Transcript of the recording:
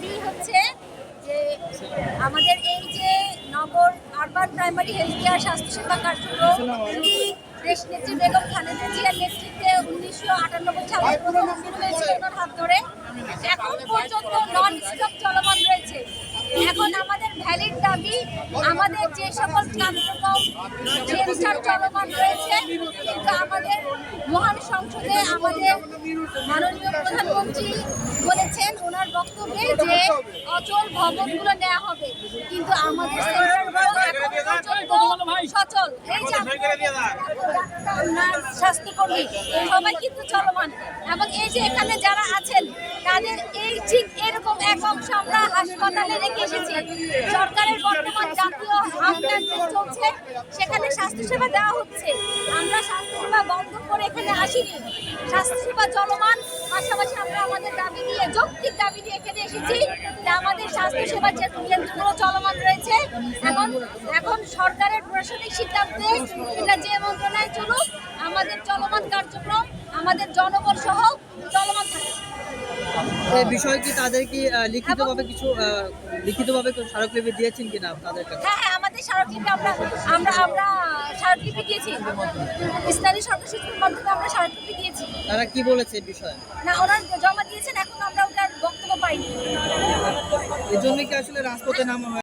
দাবি হচ্ছে যে আমাদের এই যে নগর আরবান প্রাইমারি হেলথ কেয়ার স্বাস্থ্যসেবা কার্যক্রম দেশনেত্রী বেগম খালেদা জিয়ার নেতৃত্বে 1998 সালে প্রথম শুরু হয়েছিল ওনার হাত ধরে এখন পর্যন্ত নন স্টপ চলমান রয়েছে। এখন আমাদের ভ্যালিড দাবি আমাদের যে সকল কার্যক্রম সেন্টার চলমান রয়েছে, কিন্তু আমাদের মহান সংসদে আমাদের মাননীয় প্রধানমন্ত্রী বলেছেন ওনার বক্তব্যে যে অচল ভবনগুলো নেওয়া হবে, কিন্তু আমাদের সেন্টারগুলো এখন পর্যন্ত সচল। এই যে স্বাস্থ্যকর্মী সবাই কিন্তু চলমান, এবং এই যে এখানে যারা আছেন তাদের এই ঠিক এরকম এক অংশ আমরা হাসপাতালে রেখে এসেছি। সরকারের বর্তমান জাতীয় হামলার চলছে, সেখানে স্বাস্থ্যসেবা দেওয়া হচ্ছে। আমরা স্বাস্থ্যসেবা বন্ধ করে এখানে আসিনি, স্বাস্থ্যসেবা চলমান। পাশাপাশি আমরা আমাদের দাবি নিয়ে যৌক্তিক দাবি নিয়ে এখানে এসেছি যে আমাদের স্বাস্থ্যসেবা যে কেন্দ্রগুলো চলমান রয়েছে এখন সরকারের প্রশাসনিক সিদ্ধান্তে এটা যে মন্ত্রণালয় চলুক, আমাদের চলমান কার্যক্রম আমাদের জনগণ সহ চলমান থাকে। এই বিষয়ে কি তাদের কি লিখিতভাবে স্মারকলিপি দিয়েছেন কিনা তাদের কাছে? হ্যাঁ, আমাদের স্মারকলিপি আমরা স্মারকলিপি দিয়েছি, স্থানীয় সরকার সূত্রের মাধ্যমে আমরা স্মারকলিপি দিয়েছি। তারা কি বলেছে এই বিষয়ে? না, ওনারা জমা দিয়েছেন, এখন আমরা ওটার বক্তব্য পাইনি। এই জন্য কি আসলে রাজপথে নামা হয়?